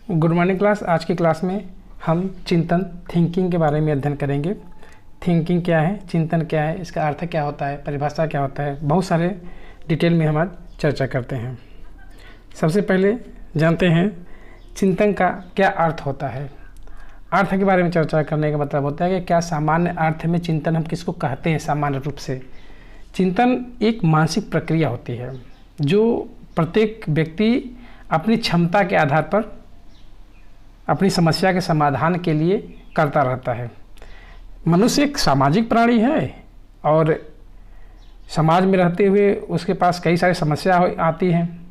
Good morning class. आज की class में हम चिंतन थिंकिंग के बारे में अध्ययन करेंगे। थिंकिंग क्या है, चिंतन क्या है, इसका अर्थ क्या होता है, परिभाषा क्या होता है, बहुत सारे डिटेल में हम आज चर्चा करते हैं। सबसे पहले जानते हैं चिंतन का क्या अर्थ होता है। अर्थ के बारे में चर्चा करने का मतलब होता है कि क्या सामान्य अर्थ में चिंतन हम किसको कहते हैं। सामान्य रूप से चिंतन एक मानसिक प्रक्रिया होती है जो प्रत्येक व्यक्ति अपनी क्षमता के आधार पर अपनी समस्या के समाधान के लिए करता रहता है। मनुष्य एक सामाजिक प्राणी है और समाज में रहते हुए उसके पास कई सारी समस्या आती हैं।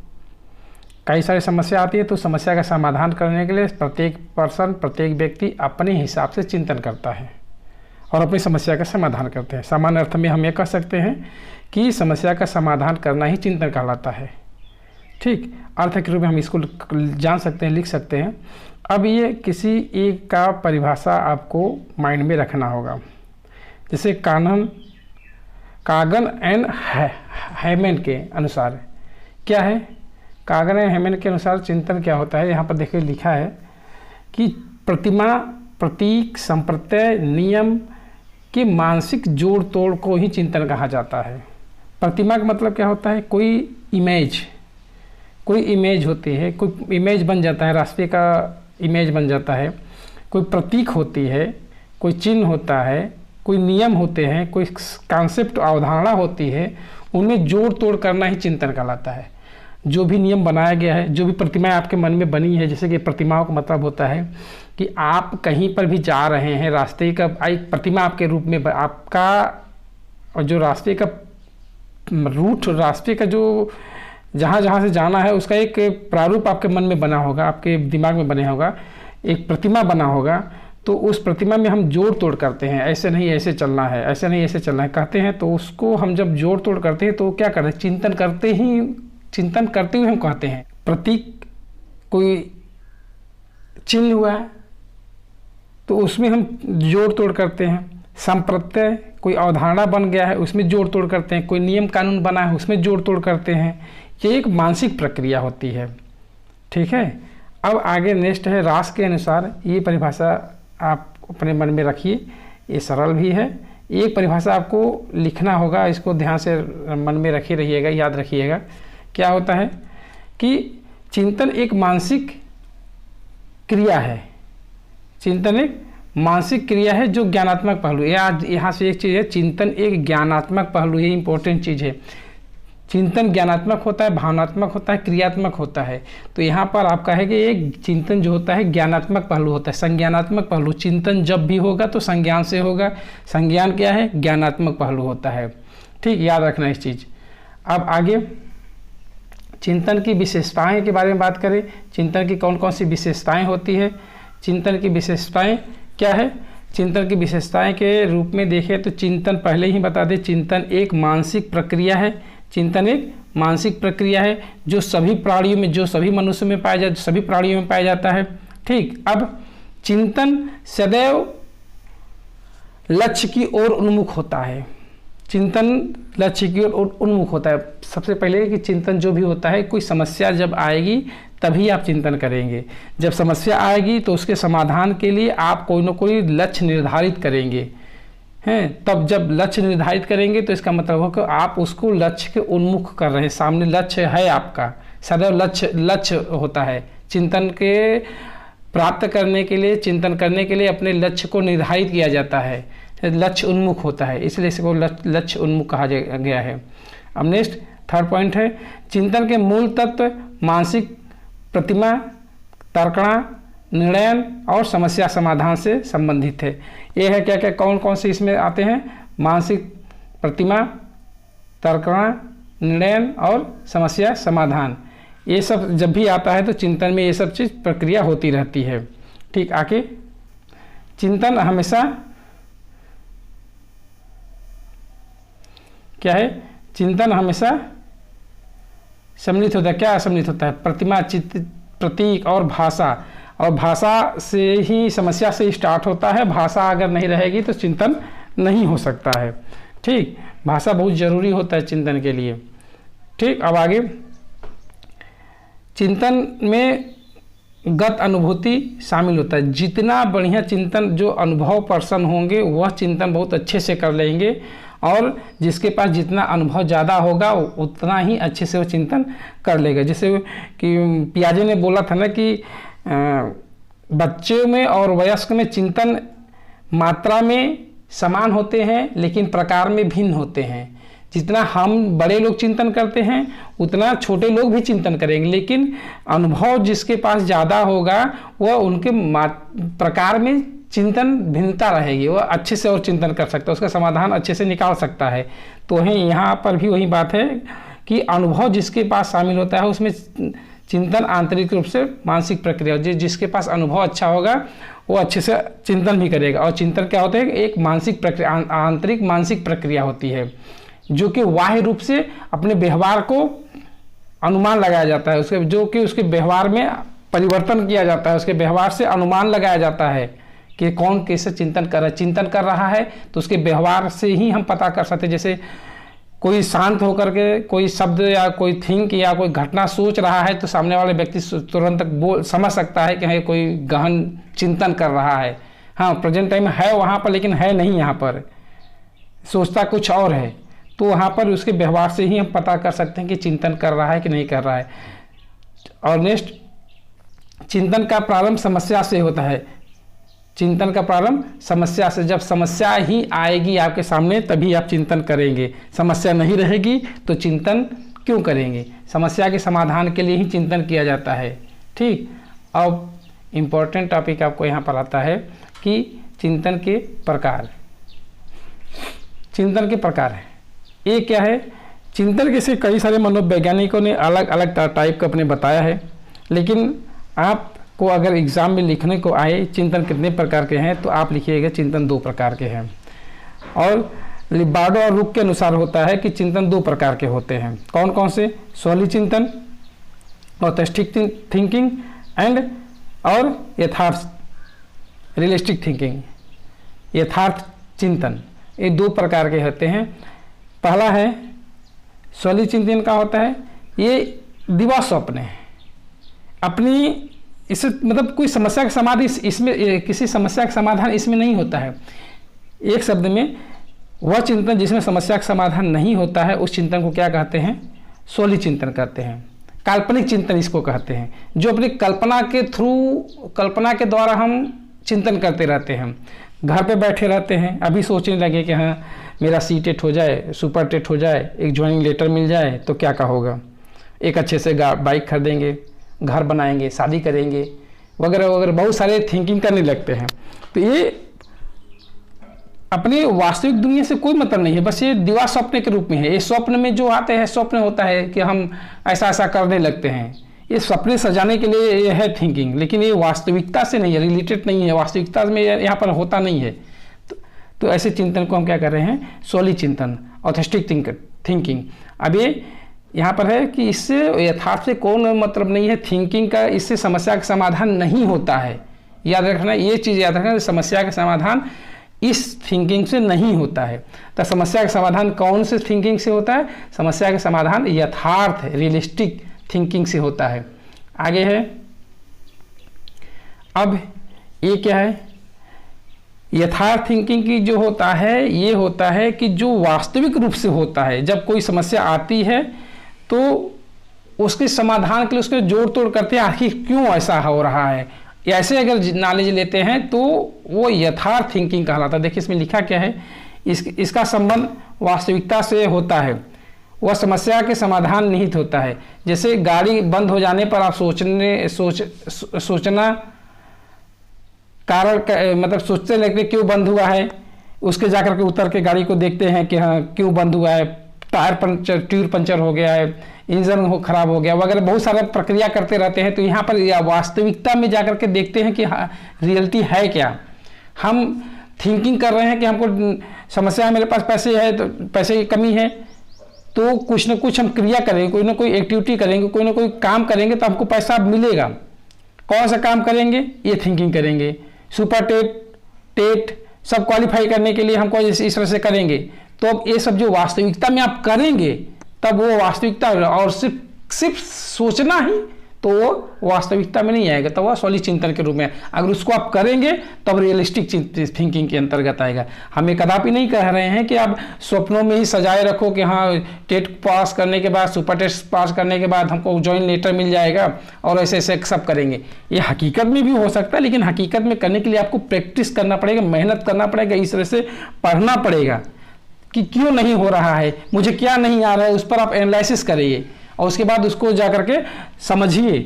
कई सारी समस्या आती है तो समस्या का समाधान करने के लिए प्रत्येक व्यक्ति अपने हिसाब से चिंतन करता है और अपनी समस्या का समाधान करते हैं। सामान्य अर्थ में हम ये कह सकते हैं कि समस्या का समाधान करना ही चिंतन कहलाता है। ठीक, अर्थ के रूप में हम इसको जान सकते हैं, लिख सकते हैं। अब ये किसी एक का परिभाषा आपको माइंड में रखना होगा। जैसे कागन एंड हैमन के अनुसार क्या है, कागन एंड हैमन के अनुसार चिंतन क्या होता है। यहाँ पर देखिए लिखा है कि प्रतिमा, प्रतीक, संप्रत्यय, नियम के मानसिक जोड़ तोड़ को ही चिंतन कहा जाता है। प्रतिमा का मतलब क्या होता है, कोई इमेज होती है, कोई इमेज बन जाता है, राष्ट्रीय का इमेज बन जाता है। कोई प्रतीक होती है, कोई चिन्ह होता है, कोई नियम होते हैं, कोई कॉन्सेप्ट अवधारणा होती है, उनमें जोड़ तोड़ करना ही चिंतन कहलाता है। जो भी नियम बनाया गया है, जो भी प्रतिमाएं आपके मन में बनी है, जैसे कि प्रतिमाओं का मतलब होता है कि आप कहीं पर भी जा रहे हैं, रास्ते का एक प्रतिमा आपके रूप में आपका जो रास्ते का रूट, रास्ते का जो जहाँ से जाना है उसका एक प्रारूप आपके मन में बना होगा, आपके दिमाग में बने होगा, एक प्रतिमा बना होगा। तो उस प्रतिमा में हम जोड़ तोड़ करते हैं, ऐसे नहीं ऐसे चलना है, ऐसे नहीं ऐसे चलना है कहते हैं। तो उसको हम जब जोड़ तोड़ करते हैं तो क्या करते हैं, चिंतन करते हुए हम कहते हैं। प्रतीक कोई चिन्ह हुआ है तो उसमें हम जोड़ तोड़ करते हैं। संप्रत्यय कोई अवधारणा बन गया है उसमें जोड़ तोड़ करते हैं। कोई नियम कानून बना है उसमें जोड़ तोड़ करते हैं। ये एक मानसिक प्रक्रिया होती है। ठीक है, अब आगे नेक्स्ट है रास के अनुसार। ये परिभाषा आप अपने मन में रखिए, ये सरल भी है। एक परिभाषा आपको लिखना होगा, इसको ध्यान से मन में रखे रहिएगा, याद रखिएगा। क्या होता है कि चिंतन एक मानसिक क्रिया है। चिंतन एक मानसिक क्रिया है जो ज्ञानात्मक पहलू, यहाँ से एक चीज़ है, चिंतन एक ज्ञानात्मक पहलू, ये इंपॉर्टेंट चीज़ है। चिंतन ज्ञानात्मक होता है, भावनात्मक होता है, क्रियात्मक होता है। तो यहाँ पर आपका है कि एक चिंतन जो होता है ज्ञानात्मक पहलू होता है, संज्ञानात्मक पहलू। चिंतन जब भी होगा तो संज्ञान से होगा। संज्ञान क्या है, ज्ञानात्मक पहलू होता है। ठीक, याद रखना इस चीज़। अब आगे चिंतन की विशेषताएं के बारे में बात करें। चिंतन की कौन कौन सी विशेषताएं होती है, चिंतन की विशेषताएं क्या है। चिंतन की विशेषताएं के रूप में देखें तो चिंतन पहले ही बता दें, चिंतन एक मानसिक प्रक्रिया है। चिंतन एक मानसिक प्रक्रिया है जो सभी प्राणियों में, जो सभी मनुष्य में पाया जाता, सभी प्राणियों में पाया जाता है। ठीक, अब चिंतन सदैव लक्ष्य की ओर उन्मुख होता है। चिंतन लक्ष्य की ओर उन्मुख होता है। सबसे पहले कि चिंतन जो भी होता है, कोई समस्या जब आएगी तभी आप चिंतन करेंगे। जब समस्या आएगी तो उसके समाधान के लिए आप कोई ना कोई लक्ष्य निर्धारित करेंगे हैं। तब जब लक्ष्य निर्धारित करेंगे तो इसका मतलब हो कि आप उसको लक्ष्य के उन्मुख कर रहे हैं, सामने लक्ष्य है आपका। सदैव लक्ष्य होता है। चिंतन के प्राप्त करने के लिए, चिंतन करने के लिए अपने लक्ष्य को निर्धारित किया जाता है, लक्ष्य उन्मुख होता है, इसलिए इसको लक्ष्य उन्मुख कहा गया है। अब नेक्स्ट थर्ड पॉइंट है, चिंतन के मूल तत्व मानसिक प्रतिमा, तर्कणा, निर्णयन और समस्या समाधान से संबंधित है। ये है क्या क्या कौन कौन से इसमें आते हैं, मानसिक प्रतिमा, तर्कणा, निर्णयन और समस्या समाधान। ये सब जब भी आता है तो चिंतन में ये सब चीज़ प्रक्रिया होती रहती है। ठीक, आगे चिंतन हमेशा क्या है, चिंतन हमेशा सम्मिलित होता है। क्या सम्मिलित होता है, प्रतिमा, चित्त, प्रतीक और भाषा। और भाषा से ही समस्या से स्टार्ट होता है। भाषा अगर नहीं रहेगी तो चिंतन नहीं हो सकता है। ठीक, भाषा बहुत ज़रूरी होता है चिंतन के लिए। ठीक, अब आगे चिंतन में गत अनुभूति शामिल होता है। जितना बढ़िया चिंतन जो अनुभव पर्सन होंगे वह चिंतन बहुत अच्छे से कर लेंगे, और जिसके पास जितना अनुभव ज़्यादा होगा उतना ही अच्छे से वो चिंतन कर लेगा। जैसे कि पियाजे ने बोला था ना कि बच्चे में और वयस्क में चिंतन मात्रा में समान होते हैं लेकिन प्रकार में भिन्न होते हैं। जितना हम बड़े लोग चिंतन करते हैं उतना छोटे लोग भी चिंतन करेंगे, लेकिन अनुभव जिसके पास ज़्यादा होगा वह उनके प्रकार में चिंतन भिन्नता रहेगी, वह अच्छे से और चिंतन कर सकता है, उसका समाधान अच्छे से निकाल सकता है। तो है यहाँ पर भी वही बात है कि अनुभव जिसके पास शामिल होता है उसमें चिंतन आंतरिक रूप से मानसिक प्रक्रिया, जिसके पास अनुभव अच्छा होगा वो अच्छे से चिंतन भी करेगा। और चिंतन क्या होता है, एक मानसिक प्रक्रिया, आंतरिक मानसिक प्रक्रिया होती है जो कि बाह्य रूप से अपने व्यवहार को अनुमान लगाया जाता है, उसके जो कि उसके व्यवहार में परिवर्तन किया जाता है, उसके व्यवहार से अनुमान लगाया जाता है कि कौन कैसे चिंतन कर रहा है तो उसके व्यवहार से ही हम पता कर सकते हैं। जैसे कोई शांत होकर के कोई शब्द या कोई थिंक या कोई घटना सोच रहा है तो सामने वाले व्यक्ति तुरंत समझ सकता है कि हाँ कोई गहन चिंतन कर रहा है। हाँ, प्रेजेंट टाइम है वहाँ पर लेकिन है नहीं यहाँ पर, सोचता कुछ और है, तो वहाँ पर उसके व्यवहार से ही हम पता कर सकते हैं कि चिंतन कर रहा है कि नहीं कर रहा है। और नेक्स्ट, चिंतन का प्रारंभ समस्या से होता है। चिंतन का प्रारंभ समस्या से, जब समस्या ही आएगी आपके सामने तभी आप चिंतन करेंगे, समस्या नहीं रहेगी तो चिंतन क्यों करेंगे। समस्या के समाधान के लिए ही चिंतन किया जाता है। ठीक, अब इम्पोर्टेंट टॉपिक आपको यहाँ पर आता है कि चिंतन के प्रकार। चिंतन के प्रकार है, ये क्या है, चिंतन के से कई सारे मनोवैज्ञानिकों ने अलग अलग टाइप का अपने बताया है, लेकिन आपको अगर एग्ज़ाम में लिखने को आए चिंतन कितने प्रकार के हैं तो आप लिखिएगा चिंतन 2 प्रकार के हैं। और लिबार्डो और रुक के अनुसार होता है कि चिंतन 2 प्रकार के होते हैं। कौन कौन से, स्वली चिंतन, ऑथेंटिक थिंकिंग और यथार्थ रियलिस्टिक थिंकिंग, यथार्थ चिंतन, ये 2 प्रकार के होते हैं। पहला है स्वली चिंतन का होता है, ये दिवा स्वप्न है, अपनी इससे मतलब कोई समस्या का समाधान इसमें किसी समस्या का समाधान इसमें नहीं होता है। एक शब्द में वह चिंतन जिसमें समस्या का समाधान नहीं होता है उस चिंतन को क्या कहते हैं, स्वली चिंतन कहते हैं। काल्पनिक चिंतन इसको कहते हैं, जो अपनी कल्पना के थ्रू, कल्पना के द्वारा हम चिंतन करते रहते हैं। घर पे बैठे रहते हैं, अभी सोचने लगे कि हाँ मेरा सी-टेट हो जाए, सुपर टेट हो जाए, एक ज्वाइनिंग लेटर मिल जाए तो क्या का होगा, एक अच्छे से बाइक खरीदेंगे, घर बनाएंगे, शादी करेंगे वगैरह वगैरह, बहुत सारे थिंकिंग करने लगते हैं। तो ये अपनी वास्तविक दुनिया से कोई मतलब नहीं है, बस ये दिवा स्वप्न के रूप में है। ये स्वप्न में जो आते हैं, स्वप्न होता है कि हम ऐसा ऐसा करने लगते हैं, ये सपने सजाने के लिए ये है थिंकिंग, लेकिन ये वास्तविकता से नहीं है, रिलेटेड नहीं है, वास्तविकता में यहाँ पर होता नहीं है। तो ऐसे चिंतन को हम क्या कर रहे हैं, स्वली चिंतन, ऑथेंटिक थिंकिंग। अब ये यहाँ पर है कि इससे यथार्थ से कौन मतलब नहीं है थिंकिंग का, इससे समस्या का समाधान नहीं होता है। याद रखना, ये चीज़ याद रखना, समस्या का समाधान इस थिंकिंग से नहीं होता है। तो समस्या का समाधान कौन से थिंकिंग से होता है, समस्या का समाधान यथार्थ रियलिस्टिक थिंकिंग से होता है। आगे है, अब ये क्या है, यथार्थ थिंकिंग की जो होता है ये होता है कि जो वास्तविक रूप से होता है। जब कोई समस्या आती है तो उसके समाधान के लिए उसके जोड़ तोड़ करते हैं, आखिर क्यों ऐसा हो रहा है, ऐसे अगर नॉलेज लेते हैं तो वो यथार्थ थिंकिंग कहलाता है। देखिए इसमें लिखा क्या है, इसका संबंध वास्तविकता से होता है, वह समस्या के समाधान निहित होता है। जैसे गाड़ी बंद हो जाने पर आप सोचना कारण मतलब सोचते लगते क्यों बंद हुआ है, उसके जाकर के उतर के गाड़ी को देखते हैं कि हाँ क्यों बंद हुआ है, टायर पंचर, ट्यूब पंचर हो गया है, इंजन खराब हो गया वगैरह, बहुत सारा प्रक्रिया करते रहते हैं। तो यहाँ पर वास्तविकता में जाकर के देखते हैं कि हाँ रियलिटी है क्या। हम थिंकिंग कर रहे हैं कि हमको समस्या है, मेरे पास पैसे है तो पैसे की कमी है, तो कुछ ना कुछ हम क्रिया करेंगे, कोई ना कोई एक्टिविटी करेंगे, कोई ना कोई काम करेंगे तो हमको पैसा मिलेगा। कौन सा काम करेंगे, ये थिंकिंग करेंगे। सुपर टेट सब क्वालिफाई करने के लिए हमको इस तरह से करेंगे। तो अब ये सब जो वास्तविकता में आप करेंगे तब वो वास्तविकता, और सिर्फ सोचना ही तो वो वास्तविकता में नहीं आएगा, तो वह सॉलिड चिंतन के रूप में। अगर उसको आप करेंगे तब रियलिस्टिक थिंकिंग के अंतर्गत आएगा। हम कदापि नहीं कह रहे हैं कि आप स्वप्नों में ही सजाए रखो कि हाँ टेट पास करने के बाद, सुपर टेस्ट पास करने के बाद हमको जॉइन लेटर मिल जाएगा और ऐसे ऐसे सब करेंगे। ये हकीकत में भी हो सकता है, लेकिन हकीकत में करने के लिए आपको प्रैक्टिस करना पड़ेगा, मेहनत करना पड़ेगा, इस तरह से पढ़ना पड़ेगा कि क्यों नहीं हो रहा है, मुझे क्या नहीं आ रहा है, उस पर आप एनालिसिस करिए और उसके बाद उसको जा करके समझिए,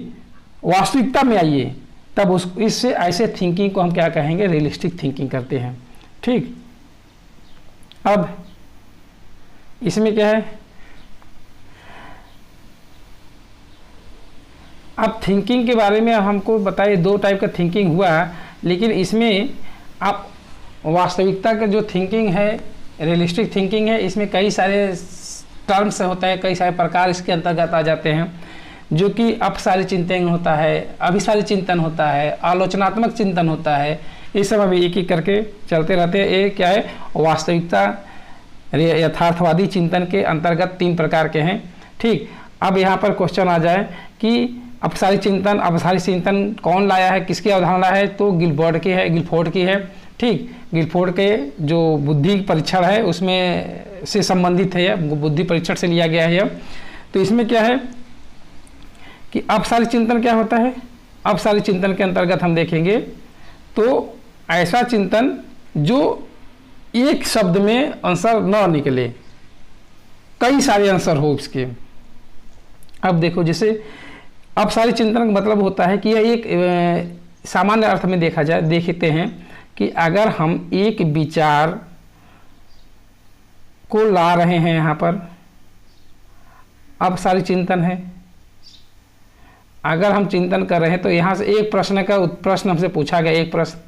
वास्तविकता में आइए, तब उस इससे ऐसे थिंकिंग को हम क्या कहेंगे, रियलिस्टिक थिंकिंग करते हैं। ठीक, अब इसमें क्या है, अब थिंकिंग के बारे में हमको बताइए, दो टाइप का थिंकिंग हुआ, लेकिन इसमें आप वास्तविकता का जो थिंकिंग है, रियलिस्टिक थिंकिंग है, इसमें कई सारे टर्म्स होता है, कई सारे प्रकार इसके अंतर्गत आ जाते हैं, जो कि अपसारी चिंतन होता है, अभिसारी चिंतन होता है, आलोचनात्मक चिंतन होता है। ये सब अभी एक एक करके चलते रहते हैं। ये क्या है, वास्तविकता यथार्थवादी चिंतन के अंतर्गत 3 प्रकार के हैं। ठीक, अब यहाँ पर क्वेश्चन आ जाए कि अपसारी चिंतन कौन लाया है, किसकी अवधारणा है, तो गिलफोर्ड की है। ठीक, गिलफोर्ड के जो बुद्धि परीक्षण है उसमें से संबंधित है, यह बुद्धि परीक्षण से लिया गया है यह। तो इसमें क्या है कि अपसारी चिंतन क्या होता है, अपसारी चिंतन के अंतर्गत हम देखेंगे तो ऐसा चिंतन जो एक शब्द में आंसर न निकले, कई सारे आंसर हो इसके। अब देखो, जैसे अपसारी चिंतन का मतलब होता है कि यह एक सामान्य अर्थ में देखते हैं कि अगर हम एक विचार को ला रहे हैं, यहाँ पर अपसारी चिंतन है। अगर हम चिंतन कर रहे हैं तो यहाँ से एक प्रश्न हमसे पूछा गया, एक प्रश्न,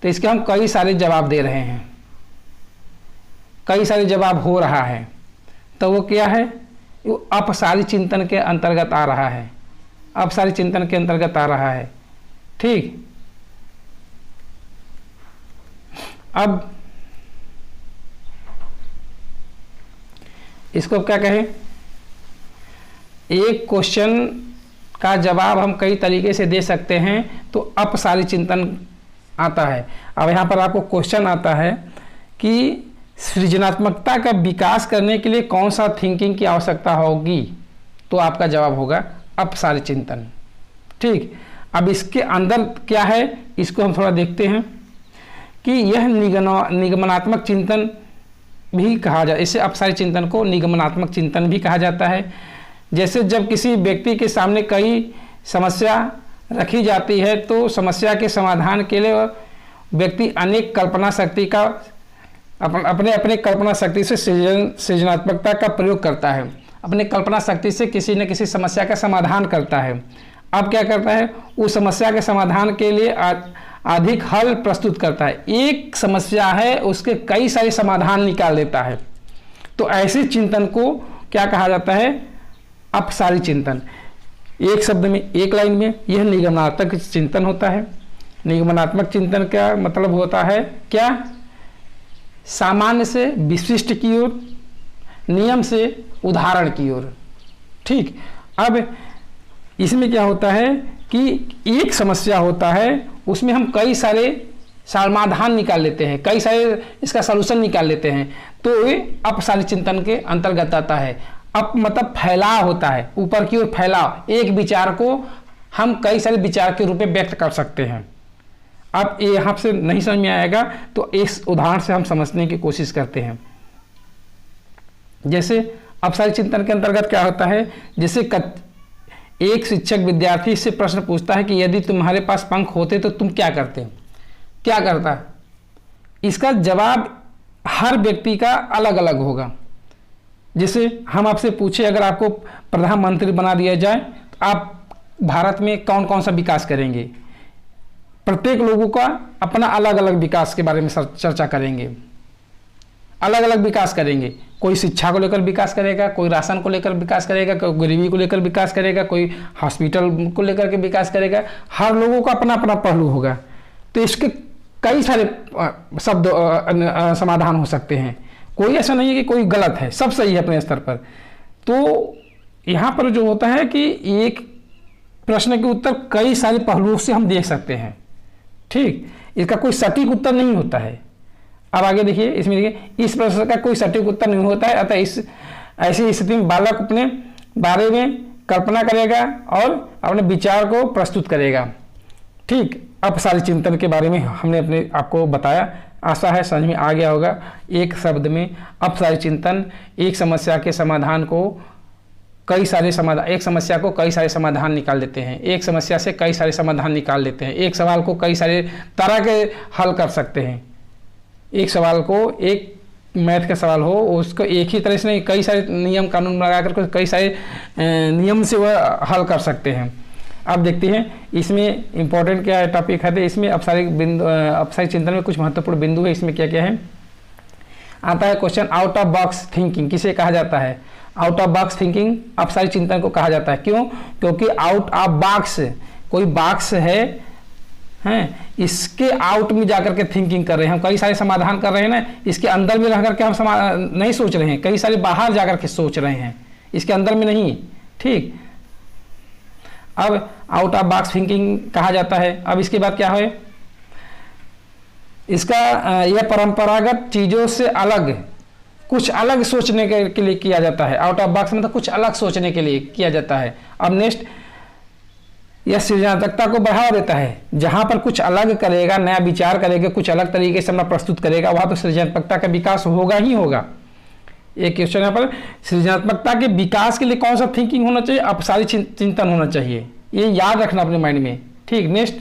तो इसके हम कई सारे जवाब दे रहे हैं, कई सारे जवाब हो रहा है, तो वो क्या है, वो अपसारी चिंतन के अंतर्गत आ रहा है, अपसारी चिंतन के अंतर्गत आ रहा है। ठीक, अब इसको क्या कहें, एक क्वेश्चन का जवाब हम कई तरीके से दे सकते हैं, तो अपसारी चिंतन आता है। अब यहाँ पर आपको क्वेश्चन आता है कि सृजनात्मकता का विकास करने के लिए कौन सा थिंकिंग की आवश्यकता होगी, तो आपका जवाब होगा अपसारी चिंतन। ठीक, अब इसके अंदर क्या है, इसको हम थोड़ा देखते हैं कि यह निगमनात्मक चिंतन भी कहा जाए, इसे अपसारी चिंतन को निगमनात्मक चिंतन भी कहा जाता है। जैसे जब किसी व्यक्ति के सामने कई समस्या रखी जाती है, तो समस्या के समाधान के लिए व्यक्ति अनेक कल्पना शक्ति का अपने कल्पना शक्ति से सृजनात्मकता का प्रयोग करता है, अपने कल्पना शक्ति से किसी न किसी समस्या का समाधान करता है। अब क्या करता है, उस समस्या के समाधान के लिए अधिक हल प्रस्तुत करता है। एक समस्या है, उसके कई सारे समाधान निकाल देता है। तो ऐसे चिंतन को क्या कहा जाता है, अपसारी चिंतन। एक शब्द में, एक लाइन में, यह निगमनात्मक चिंतन होता है। निगमनात्मक चिंतन का मतलब होता है क्या, सामान्य से विशिष्ट की ओर, नियम से उदाहरण की ओर। ठीक, अब इसमें क्या होता है कि एक समस्या होता है, उसमें हम कई सारे समाधान निकाल लेते हैं, कई सारे इसका सलूशन निकाल लेते हैं, तो ये अपसारी चिंतन के अंतर्गत आता है। अब मतलब फैलाव होता है, ऊपर की ओर फैलाव, एक विचार को हम कई सारे विचार के रूप में व्यक्त कर सकते हैं। अब ये यहाँ से नहीं समझ में आएगा तो इस उदाहरण से हम समझने की कोशिश करते हैं। जैसे अपसारी चिंतन के अंतर्गत क्या होता है, जैसे एक शिक्षक विद्यार्थी से प्रश्न पूछता है कि यदि तुम्हारे पास पंख होते तो तुम क्या करते, क्या करता। इसका जवाब हर व्यक्ति का अलग अलग होगा। जैसे हम आपसे पूछे, अगर आपको प्रधानमंत्री बना दिया जाए तो आप भारत में कौन कौन सा विकास करेंगे, प्रत्येक लोगों का अपना अलग अलग विकास के बारे में चर्चा करेंगे, अलग अलग विकास करेंगे। कोई शिक्षा को लेकर विकास करेगा, कोई राशन को लेकर विकास करेगा, कोई गरीबी को लेकर विकास करेगा, कोई हॉस्पिटल को लेकर के विकास करेगा। हर लोगों का अपना अपना पहलू होगा। तो इसके कई सारे शब्द समाधान हो सकते हैं। कोई ऐसा नहीं है कि कोई गलत है, सब सही है अपने स्तर पर। तो यहाँ पर जो होता है कि एक प्रश्न के उत्तर कई सारे पहलुओं से हम देख सकते हैं। ठीक, इसका कोई सटीक उत्तर नहीं होता है। अब आगे देखिए, इसमें देखिए इस प्रश्न का कोई सटीक उत्तर नहीं होता है, अतः इस ऐसी स्थिति में बालक अपने बारे में कल्पना करेगा और अपने विचार को प्रस्तुत करेगा। ठीक, अपसारी चिंतन के बारे में हमने अपने आपको बताया, आशा है समझ में आ गया होगा। एक शब्द में अपसारी चिंतन एक समस्या के समाधान को कई सारे समाधान, एक समस्या को कई सारे समाधान निकाल देते हैं, एक समस्या से कई सारे समाधान निकाल देते हैं, एक सवाल को कई सारे तरह के हल कर सकते हैं। एक सवाल को, एक मैथ का सवाल हो उसको एक ही तरह से नहीं, कई सारे नियम कानून लगा कर कई सारे नियम से वह हल कर सकते हैं। अब देखते हैं इसमें इंपॉर्टेंट क्या टॉपिक है। इसमें अपसारी चिंतन में कुछ महत्वपूर्ण बिंदु है। इसमें क्या क्या है, आता है question, out of box thinking किसे कहा जाता है? आउट ऑफ बॉक्स थिंकिंग अपसारी चिंतन को कहा जाता है। क्यों? क्योंकि आउट ऑफ बॉक्स, कोई बॉक्स है इसके आउट में जाकर के थिंकिंग कर रहे हैं हम, कई सारे समाधान कर रहे हैं ना, इसके अंदर में रह करके हम नहीं सोच रहे हैं, कई सारे बाहर जाकर के सोच रहे हैं, इसके अंदर में नहीं। ठीक, अब आउट ऑफ बॉक्स थिंकिंग कहा जाता है। अब इसके बाद क्या है, इसका यह परंपरागत चीज़ों से अलग, कुछ अलग सोचने के लिए किया जाता है। आउट ऑफ बॉक्स मतलब कुछ अलग सोचने के लिए किया जाता है। अब नेक्स्ट, यह सृजनात्मकता को बढ़ावा देता है। जहाँ पर कुछ अलग करेगा, नया विचार करेगा, कुछ अलग तरीके से अपना प्रस्तुत करेगा, वहाँ तो सृजनात्मकता का विकास होगा ही होगा। एक क्वेश्चन यहाँ पर, सृजनात्मकता के विकास के लिए कौन सा थिंकिंग होना चाहिए? अपसारी चिंतन होना चाहिए, ये याद रखना अपने माइंड में। ठीक, नेक्स्ट,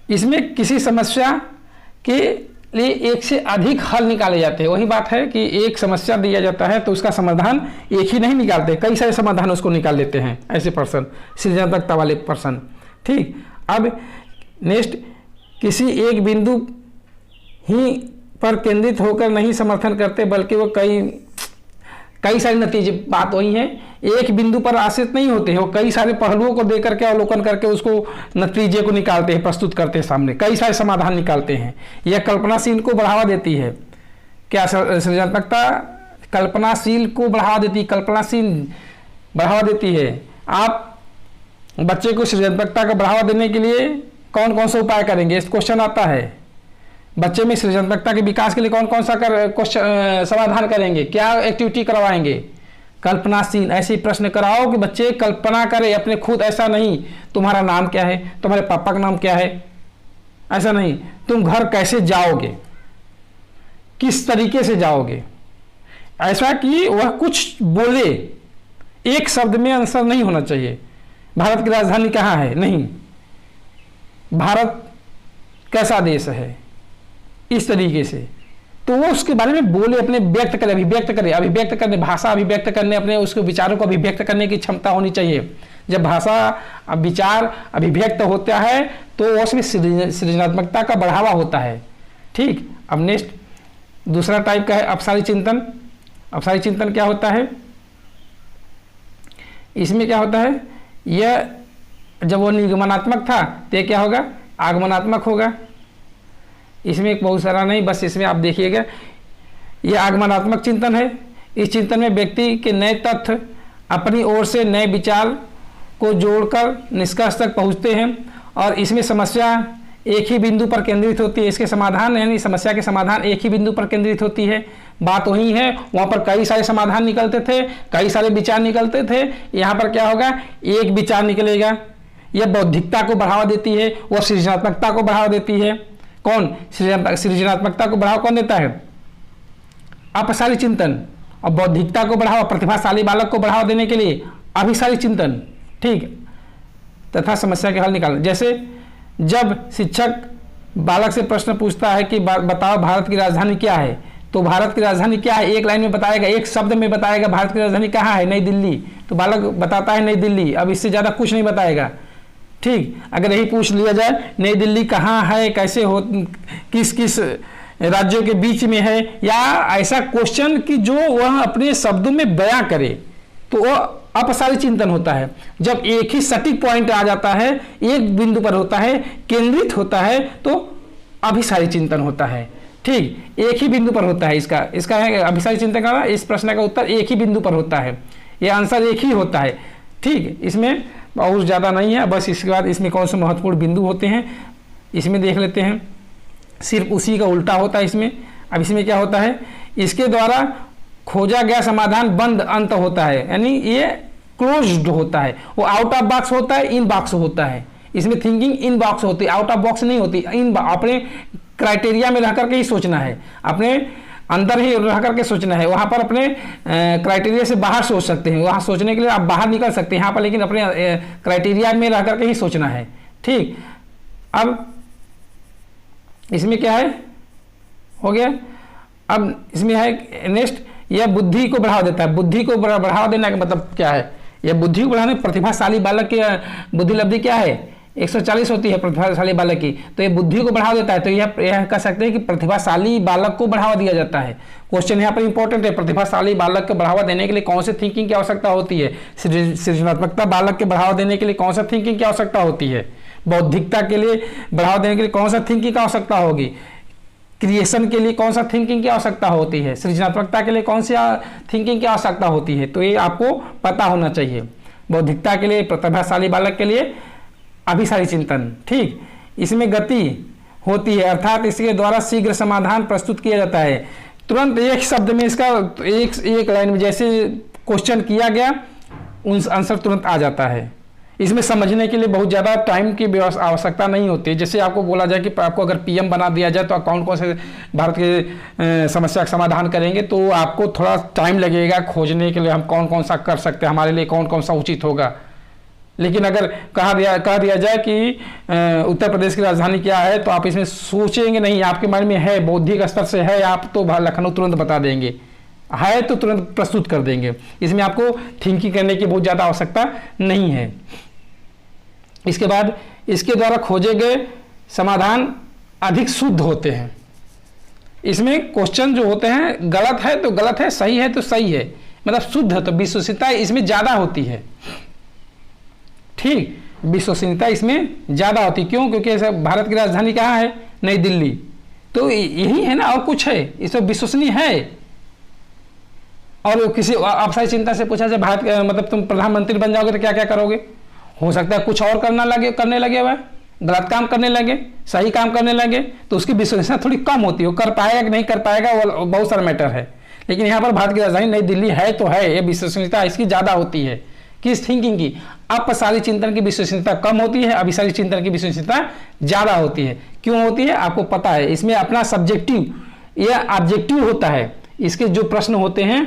इसमें किसी समस्या के लिए एक से अधिक हल निकाले जाते हैं। वही बात है कि एक समस्या दिया जाता है तो उसका समाधान एक ही नहीं निकालते, कई सारे समाधान उसको निकाल लेते हैं ऐसे पर्सन, सृजनात्मकता वाले पर्सन। ठीक, अब नेक्स्ट, किसी एक बिंदु ही पर केंद्रित होकर नहीं समर्थन करते, बल्कि वो कई सारे नतीजे, बात वही है, एक बिंदु पर आश्रित नहीं होते हैं, वो कई सारे पहलुओं को देख करके अवलोकन करके उसको नतीजे को निकालते हैं, प्रस्तुत करते हैं सामने, कई सारे समाधान निकालते हैं। यह कल्पनाशील को बढ़ावा देती है। क्या सृजनात्मकता कल्पनाशील को बढ़ावा देती है? कल्पनाशील बढ़ावा देती है। आप बच्चे को सृजनात्मकता का बढ़ावा देने के लिए कौन कौन सा उपाय करेंगे? इस क्वेश्चन आता है, बच्चे में सृजनात्मकता के विकास के लिए कौन कौन सा क्वेश्चन समाधान करेंगे, क्या एक्टिविटी करवाएंगे? कल्पनाशील, ऐसे प्रश्न कराओ कि बच्चे कल्पना करें अपने खुद, ऐसा नहीं तुम्हारा नाम क्या है, तुम्हारे पापा का नाम क्या है, ऐसा नहीं, तुम घर कैसे जाओगे, किस तरीके से जाओगे, ऐसा कि वह कुछ बोले। एक शब्द में आंसर नहीं होना चाहिए। भारत की राजधानी कहाँ है? नहीं, भारत कैसा देश है, इस तरीके से, तो वो उसके बारे में बोले, अपने व्यक्त करे, अभिव्यक्त करे, अभिव्यक्त करने, भाषा अभिव्यक्त करने, अपने उसके विचारों को अभिव्यक्त करने की क्षमता होनी चाहिए। जब भाषा विचार अभिव्यक्त होता है तो उसमें सृजनात्मकता का बढ़ावा होता है। ठीक, अब नेक्स्ट दूसरा टाइप का है अपसारी चिंतन। अपसारी चिंतन क्या होता है? इसमें क्या होता है, यह जब वो निगमनात्मक था तो ये क्या होगा, आगमनात्मक होगा। इसमें बहुत सारा नहीं, बस इसमें आप देखिएगा, ये आगमनात्मक चिंतन है। इस चिंतन में व्यक्ति के नए तथ्य अपनी ओर से नए विचार को जोड़कर निष्कर्ष तक पहुंचते हैं और इसमें समस्या एक ही बिंदु पर केंद्रित होती है। इसके समाधान यानी समस्या के समाधान एक ही बिंदु पर केंद्रित होती है। बात वही है, वहाँ पर कई सारे समाधान निकलते थे, कई सारे विचार निकलते थे, यहाँ पर क्या होगा, एक विचार निकलेगा। यह बौद्धिकता को बढ़ावा देती है, वह सृजनात्मकता को बढ़ावा देती है। कौन? सृजनात्मकता को बढ़ावा कौन देता है? अपसारी चिंतन। और बौद्धिकता को बढ़ावा, प्रतिभाशाली बालक को बढ़ावा देने के लिए अभिसारी चिंतन। ठीक, तथा समस्या के हल निकालना। जैसे जब शिक्षक बालक से प्रश्न पूछता है कि बताओ भारत की राजधानी क्या है, तो भारत की राजधानी क्या है एक लाइन में बताएगा, एक शब्द में बताएगा भारत की राजधानी कहाँ है, नई दिल्ली। तो बालक बताता है नई दिल्ली, अब इससे ज़्यादा कुछ नहीं बताएगा। ठीक, अगर यही पूछ लिया जाए नई दिल्ली कहाँ है, कैसे हो, किस किस राज्यों के बीच में है, या ऐसा क्वेश्चन कि जो वह अपने शब्दों में बयां करे, तो वह अपसारी चिंतन होता है। जब एक ही सटीक पॉइंट आ जाता है, एक बिंदु पर होता है, केंद्रित होता है, तो अभिसारी चिंतन होता है। ठीक, एक ही बिंदु पर होता है। इसका है अभिसारी चिंतन का, इस प्रश्न का उत्तर एक ही बिंदु पर होता है। ये आंसर एक ही होता है। ठीक, इसमें और ज़्यादा नहीं है। बस इसके बाद इसमें कौन से महत्वपूर्ण बिंदु होते हैं इसमें देख लेते हैं। सिर्फ उसी का उल्टा होता है इसमें। अब इसमें क्या होता है, इसके द्वारा खोजा गया समाधान बंद अंत होता है, यानी ये क्लोज्ड होता है। वो आउट ऑफ बॉक्स होता है, इन बॉक्स होता है। इसमें थिंकिंग इन बॉक्स होती है, आउट ऑफ बॉक्स नहीं होती। इन अपने क्राइटेरिया में रह करके ही सोचना है, अपने अंदर ही रह करके सोचना है। वहाँ पर अपने क्राइटेरिया से बाहर सोच सकते हैं, वहाँ सोचने के लिए आप बाहर निकल सकते हैं यहाँ पर, लेकिन अपने क्राइटेरिया में रह करके ही सोचना है। ठीक, अब इसमें क्या है, हो गया। अब इसमें है नेक्स्ट, यह बुद्धि को बढ़ावा देता है। बुद्धि को बढ़ावा देने का मतलब क्या है, यह बुद्धि को बढ़ाने, प्रतिभाशाली बालक की बुद्धि लब्धि क्या है 140 होती है प्रतिभाशाली बालक की, तो ये बुद्धि को बढ़ावा देता है। तो यह कह सकते हैं कि प्रतिभाशाली बालक को बढ़ावा दिया जाता है। क्वेश्चन यहाँ पर इंपॉर्टेंट है, प्रतिभाशाली बालक को बढ़ावा देने के लिए कौन सी थिंकिंग की आवश्यकता होती है। सृजनात्मकता बालक के बढ़ावा देने के लिए कौन सा थिंकिंग की आवश्यकता होती है। बौद्धिकता के लिए बढ़ावा देने के लिए कौन सा थिंकिंग की आवश्यकता होगी। क्रिएशन के लिए कौन सा थिंकिंग की आवश्यकता होती है। सृजनात्मकता के लिए कौन सी थिंकिंग की आवश्यकता होती है। तो ये आपको पता होना चाहिए। बौद्धिकता के लिए, प्रतिभाशाली बालक के लिए अभिसारी चिंतन। ठीक, इसमें गति होती है, अर्थात इसके द्वारा शीघ्र समाधान प्रस्तुत किया जाता है। तुरंत एक शब्द में इसका एक लाइन में जैसे क्वेश्चन किया गया उन आंसर तुरंत आ जाता है। इसमें समझने के लिए बहुत ज़्यादा टाइम की आवश्यकता नहीं होती। जैसे आपको बोला जाए कि आपको अगर पीएम बना दिया जाए तो कौन कौन से भारत के समस्या का समाधान करेंगे, तो आपको थोड़ा टाइम लगेगा खोजने के लिए हम कौन कौन सा कर सकते हैं, हमारे लिए कौन कौन सा उचित होगा। लेकिन अगर कह दिया जाए कि उत्तर प्रदेश की राजधानी क्या है, तो आप इसमें सोचेंगे नहीं, आपके मन में है, बौद्धिक स्तर से है, आप तो लखनऊ तुरंत बता देंगे, है तो तुरंत प्रस्तुत कर देंगे। इसमें आपको थिंकिंग करने की बहुत ज़्यादा आवश्यकता नहीं है। इसके बाद इसके द्वारा खोजे गए समाधान अधिक शुद्ध होते हैं। इसमें क्वेश्चन जो होते हैं गलत है तो गलत है, सही है तो सही है, मतलब शुद्ध है, तो विश्वसनीयता इसमें ज़्यादा होती है। ठीक, विश्वसनीयता इसमें ज़्यादा होती, क्यों? क्योंकि भारत की राजधानी कहाँ है, नई दिल्ली, तो यही है ना, और कुछ है, इसमें विश्वसनीय है। और किसी अवसायी चिंता से पूछा जाए भारत मतलब तुम प्रधानमंत्री बन जाओगे तो क्या क्या करोगे, हो सकता है कुछ और करने लगे हुआ, गलत काम करने लगे, सही काम करने लगे, तो उसकी विश्वसनीयता थोड़ी कम होती है। वो कर पाएगा कि नहीं कर पाएगा वो बहुत सारा मैटर है। लेकिन यहाँ पर भारत की राजधानी नई दिल्ली है तो है, ये विश्वसनीयता इसकी ज़्यादा होती है। किस थिंकिंग की? अपसारी चिंतन की विश्वसनीयता कम होती है, अभिसारी चिंतन की विश्वसनीयता ज़्यादा होती है। क्यों होती है आपको पता है, इसमें अपना सब्जेक्टिव या ऑब्जेक्टिव होता है। इसके जो प्रश्न होते हैं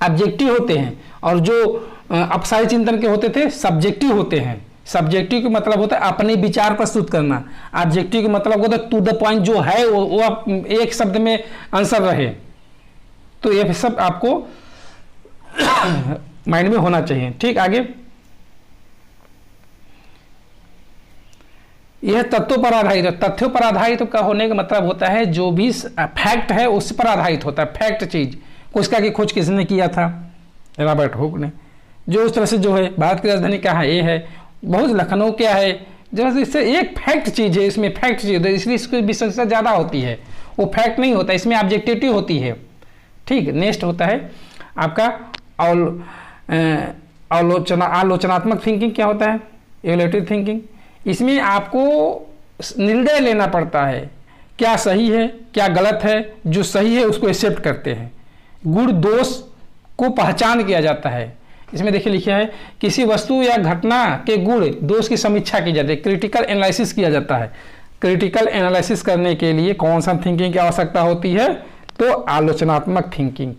ऑब्जेक्टिव होते हैं, और जो अपसारी चिंतन के होते थे सब्जेक्टिव होते हैं। सब्जेक्टिव का मतलब होता है अपने विचार प्रस्तुत करना, ऑब्जेक्टिव का मतलब होता है टू द पॉइंट, जो है वो एक शब्द में आंसर रहे। तो ये सब आपको माइंड में होना चाहिए। ठीक, आगे यह तथ्यों पर आधारित है। तथ्यों पर आधारित का होने का मतलब होता है जो भी फैक्ट है उस पर आधारित होता है। फैक्ट चीज, कोशिका की खोज किसने किया था? रॉबर्ट हुक ने। जो उस तरह से जो है भारत की राजधानी क्या है, ये है, बहुत लखनऊ क्या है, जैसे इससे एक फैक्ट चीज है, इसमें फैक्ट चीज है, इसलिए इसकी विश्वसनीयता ज़्यादा होती है। वो फैक्ट नहीं होता, इसमें ऑब्जेक्टिविटी होती है। ठीक, नेक्स्ट होता है आपका आलोचनात्मक थिंकिंग। क्या होता है? Evaluative thinking. इसमें आपको निर्णय लेना पड़ता है, क्या सही है क्या गलत है। जो सही है उसको एक्सेप्ट करते हैं। गुण दोष को पहचान किया जाता है। इसमें देखिए लिखा है, किसी वस्तु या घटना के गुण दोष की समीक्षा की जाती है, क्रिटिकल एनालिसिस किया जाता है। क्रिटिकल एनालिसिस करने के लिए कौन सा थिंकिंग की आवश्यकता होती है? तो आलोचनात्मक थिंकिंग।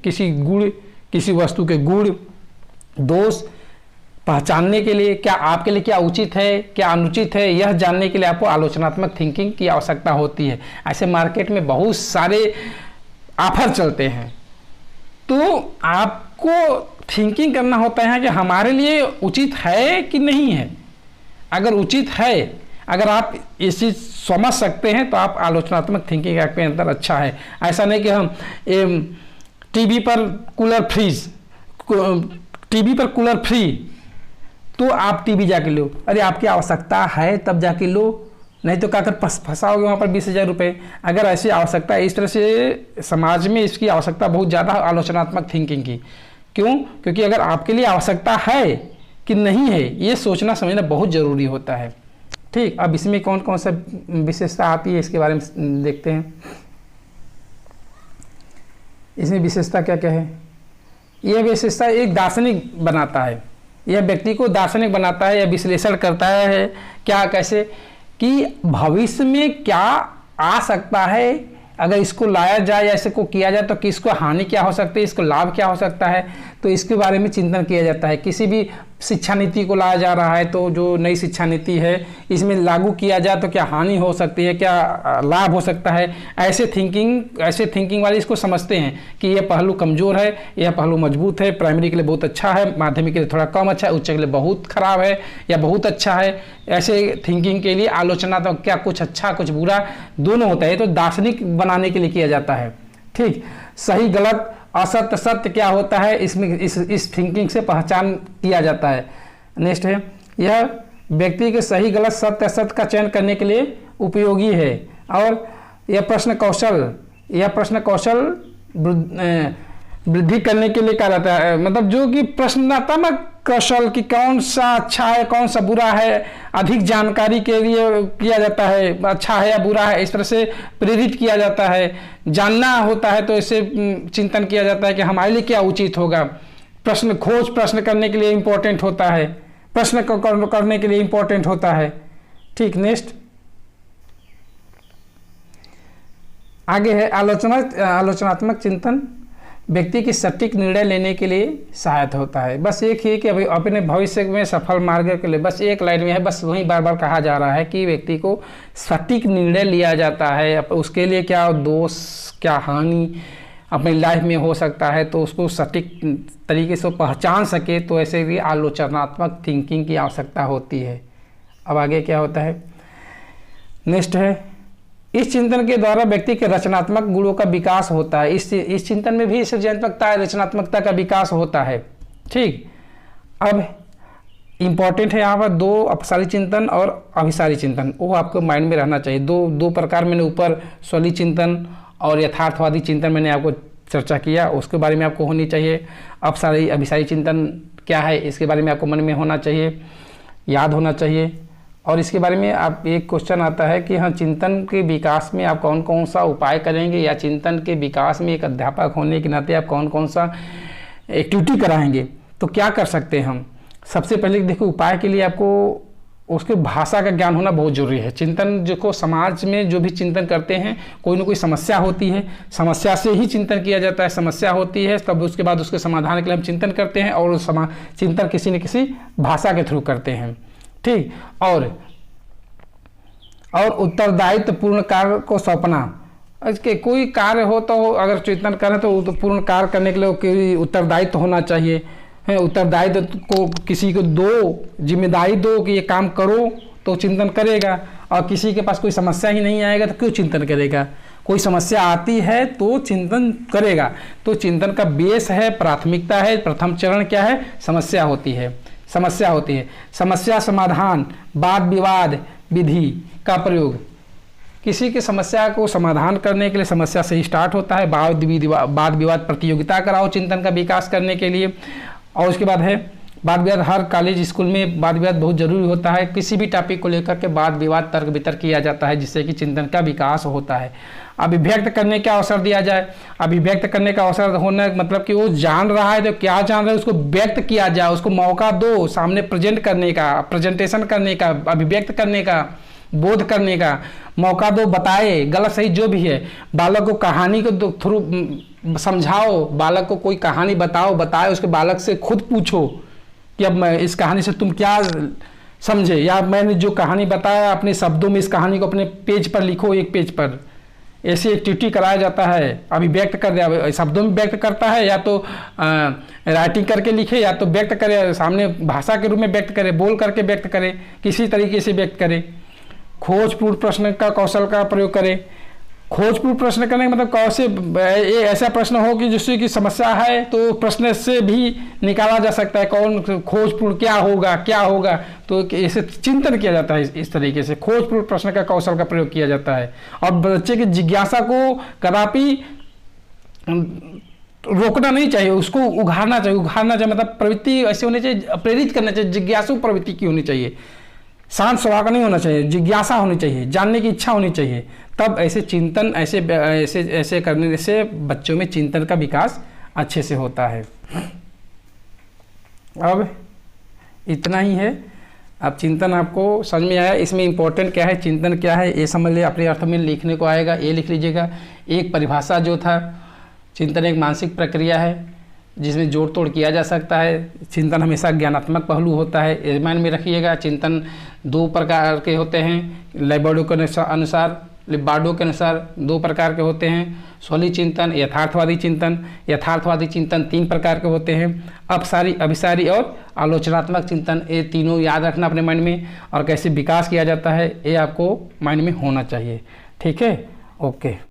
किसी वस्तु के गुण दोष पहचानने के लिए, क्या आपके लिए क्या उचित है क्या अनुचित है, यह जानने के लिए आपको आलोचनात्मक थिंकिंग की आवश्यकता होती है। ऐसे मार्केट में बहुत सारे ऑफर चलते हैं, तो आपको थिंकिंग करना होता है कि हमारे लिए उचित है कि नहीं है। अगर उचित है, अगर आप इस चीज़ समझ सकते हैं तो आप आलोचनात्मक थिंकिंग आपके अंदर अच्छा है। ऐसा नहीं कि हम टीवी पर कूलर फ्री तो आप टीवी जाके लो। अरे आपकी आवश्यकता है तब जाके लो, नहीं तो क्या कर फंसाओगे वहाँ पर 20,000 रुपये। अगर ऐसी आवश्यकता है, इस तरह से समाज में इसकी आवश्यकता बहुत ज़्यादा आलोचनात्मक थिंकिंग की। क्यों? क्योंकि अगर आपके लिए आवश्यकता है कि नहीं है, ये सोचना समझना बहुत ज़रूरी होता है। ठीक, अब इसमें कौन कौन सा विशेषता आती है इसके बारे में देखते हैं। इसमें विशेषता क्या क्या है? यह विशेषता एक दार्शनिक बनाता है, यह व्यक्ति को दार्शनिक बनाता है या विश्लेषण करता है क्या, कैसे कि भविष्य में क्या आ सकता है, अगर इसको लाया जाए या इसे को किया जाए तो किसको हानि क्या हो सकती है, इसको लाभ क्या हो सकता है, तो इसके बारे में चिंतन किया जाता है। किसी भी शिक्षा नीति को लाया जा रहा है तो जो नई शिक्षा नीति है इसमें लागू किया जाए तो क्या हानि हो सकती है, क्या लाभ हो सकता है, ऐसे थिंकिंग वाले इसको समझते हैं कि यह पहलू कमज़ोर है, यह पहलू मजबूत है, प्राइमरी के लिए बहुत अच्छा है, माध्यमिक के लिए थोड़ा कम अच्छा है, उच्च के लिए बहुत खराब है या बहुत अच्छा है। ऐसे थिंकिंग के लिए आलोचना तो क्या कुछ अच्छा कुछ बुरा दोनों होता है, तो दार्शनिक बनाने के लिए किया जाता है। ठीक, सही गलत असत्य सत्य क्या होता है इसमें इस थिंकिंग से पहचान किया जाता है। नेक्स्ट है, यह व्यक्ति के सही गलत सत्य असत्य का चयन करने के लिए उपयोगी है। और यह प्रश्न कौशल वृद्धि करने के लिए क्या रहता है, मतलब जो कि प्रश्नात्मक कौशल कि कौन सा अच्छा है कौन सा बुरा है, अधिक जानकारी के लिए किया जाता है, अच्छा है या बुरा है, इस तरह से प्रेरित किया जाता है। जानना होता है तो इससे चिंतन किया जाता है कि हमारे लिए क्या उचित होगा। प्रश्न करने के लिए इम्पोर्टेंट होता है, प्रश्न करने के लिए इम्पोर्टेंट होता है। ठीक, नेक्स्ट आगे है आलोचनात्मक चिंतन व्यक्ति की सटीक निर्णय लेने के लिए सहायता होता है। बस एक ही कि अभी अपने भविष्य में सफल मार्ग के लिए बस एक लाइन में है, बस वही बार बार कहा जा रहा है कि व्यक्ति को सटीक निर्णय लिया जाता है। उसके लिए क्या दोष क्या हानि अपनी लाइफ में हो सकता है तो उसको सटीक तरीके से पहचान सके, तो ऐसे भी आलोचनात्मक थिंकिंग की आवश्यकता होती है। अब आगे क्या होता है, नेक्स्ट है, इस चिंतन के द्वारा व्यक्ति के रचनात्मक गुणों का विकास होता है। इस चिंतन में भी सृजनात्मकता रचनात्मकता का विकास होता है। ठीक, अब इम्पॉर्टेंट है यहाँ पर दो अपसारी चिंतन और अभिसारी चिंतन, वो आपको माइंड में रहना चाहिए। दो प्रकार मैंने ऊपर स्वली चिंतन और यथार्थवादी चिंतन मैंने आपको चर्चा किया, उसके बारे में आपको होनी चाहिए। अपसारी अभिसारी चिंतन क्या है इसके बारे में आपको मन में होना चाहिए, याद होना चाहिए। और इसके बारे में आप एक क्वेश्चन आता है कि हाँ, चिंतन के विकास में आप कौन कौन सा उपाय करेंगे, या चिंतन के विकास में एक अध्यापक होने के नाते आप कौन कौन सा एक्टिविटी कराएंगे, तो क्या कर सकते हैं हम। सबसे पहले देखो, उपाय के लिए आपको उसके भाषा का ज्ञान होना बहुत ज़रूरी है। चिंतन जो को समाज में जो भी चिंतन करते हैं, कोई ना कोई समस्या होती है, समस्या से ही चिंतन किया जाता है। समस्या होती है तब उसके बाद उसके समाधान के लिए हम चिंतन करते हैं, और चिंतन किसी न किसी भाषा के थ्रू करते हैं। ठीक, और उत्तरदायित्व पूर्ण कार्य को सौंपना। इसके कोई कार्य हो तो अगर चिंतन करें तो पूर्ण कार्य करने के लिए कोई उत्तरदायित्व होना चाहिए। उत्तरदायित्व को किसी को दो, जिम्मेदारी दो कि ये काम करो तो चिंतन करेगा, और किसी के पास कोई समस्या ही नहीं आएगा तो क्यों चिंतन करेगा। कोई समस्या आती है तो चिंतन करेगा। तो चिंतन का बेस है, प्राथमिकता है, प्रथम चरण क्या है, समस्या होती है। समस्या समाधान, वाद विवाद विधि का प्रयोग। किसी की समस्या को समाधान करने के लिए समस्या से ही स्टार्ट होता है। वाद विवाद प्रतियोगिता कराओ चिंतन का विकास करने के लिए। और उसके बाद है वाद विवाद, हर कॉलेज स्कूल में वाद विवाद बहुत जरूरी होता है। किसी भी टॉपिक को लेकर के वाद विवाद तर्क वितर्क किया जाता है, जिससे कि चिंतन का विकास होता है। अभिव्यक्त करने का अवसर दिया जाए। अभिव्यक्त करने का अवसर होना मतलब कि वो जान रहा है तो क्या जान रहा है उसको व्यक्त किया जाए, उसको मौका दो सामने प्रेजेंट करने का, प्रेजेंटेशन करने का, अभिव्यक्त करने का, बोध करने का मौका दो। बताए गलत सही जो भी है, बालक को कहानी को थ्रू समझाओ, बालक को कोई कहानी बताए, उसके बालक से खुद पूछो कि अब मैं इस कहानी से तुम क्या समझे, या मैंने जो कहानी बताया अपने शब्दों में इस कहानी को अपने पेज पर लिखो, एक पेज पर। ऐसी एक्टिविटी कराया जाता है। अभिव्यक्त कर दिया, शब्दों में व्यक्त करता है, या तो राइटिंग करके लिखे, या तो व्यक्त करे सामने भाषा के रूप में व्यक्त करे, बोल करके व्यक्त करे, किसी तरीके से व्यक्त करे। खोजपूर्ण प्रश्न का कौशल का प्रयोग करें। खोजपूर्ण प्रश्न करने का मतलब कैसे, ऐसा प्रश्न हो कि जिससे कि समस्या है तो प्रश्न से भी निकाला जा सकता है कौन खोजपूर्ण क्या होगा, तो ऐसे चिंतन किया जाता है। इस तरीके से खोजपूर्ण प्रश्न का कौशल का प्रयोग किया जाता है। और बच्चे की जिज्ञासा को कदापि रोकना नहीं चाहिए, उसको उघाड़ना चाहिए। उघाड़ना चाहिए मतलब प्रवृत्ति ऐसे होनी चाहिए, प्रेरित करना चाहिए, जिज्ञासु प्रवृत्ति की होनी चाहिए, शांत स्वभाव का नहीं होना चाहिए, जिज्ञासा होनी चाहिए, जानने की इच्छा होनी चाहिए। तब ऐसे चिंतन ऐसे ऐसे ऐसे करने से बच्चों में चिंतन का विकास अच्छे से होता है। अब इतना ही है। अब चिंतन आपको समझ में आया, इसमें इंपॉर्टेंट क्या है, चिंतन क्या है, ये समझ ले, अपने अर्थ में लिखने को आएगा, ये लिख लीजिएगा। एक परिभाषा जो था, चिंतन एक मानसिक प्रक्रिया है जिसमें जोड़ तोड़ किया जा सकता है। चिंतन हमेशा ज्ञानात्मक पहलू होता है, ये माइंड में रखिएगा। चिंतन 2 प्रकार के होते हैं, लिबार्डो के अनुसार 2 प्रकार के होते हैं, स्वली चिंतन, यथार्थवादी चिंतन। यथार्थवादी चिंतन 3 प्रकार के होते हैं, अपसारी, अभिसारी और आलोचनात्मक चिंतन। ये तीनों याद रखना अपने माइंड में, और कैसे विकास किया जाता है ये आपको माइंड में होना चाहिए। ठीक है, ओके।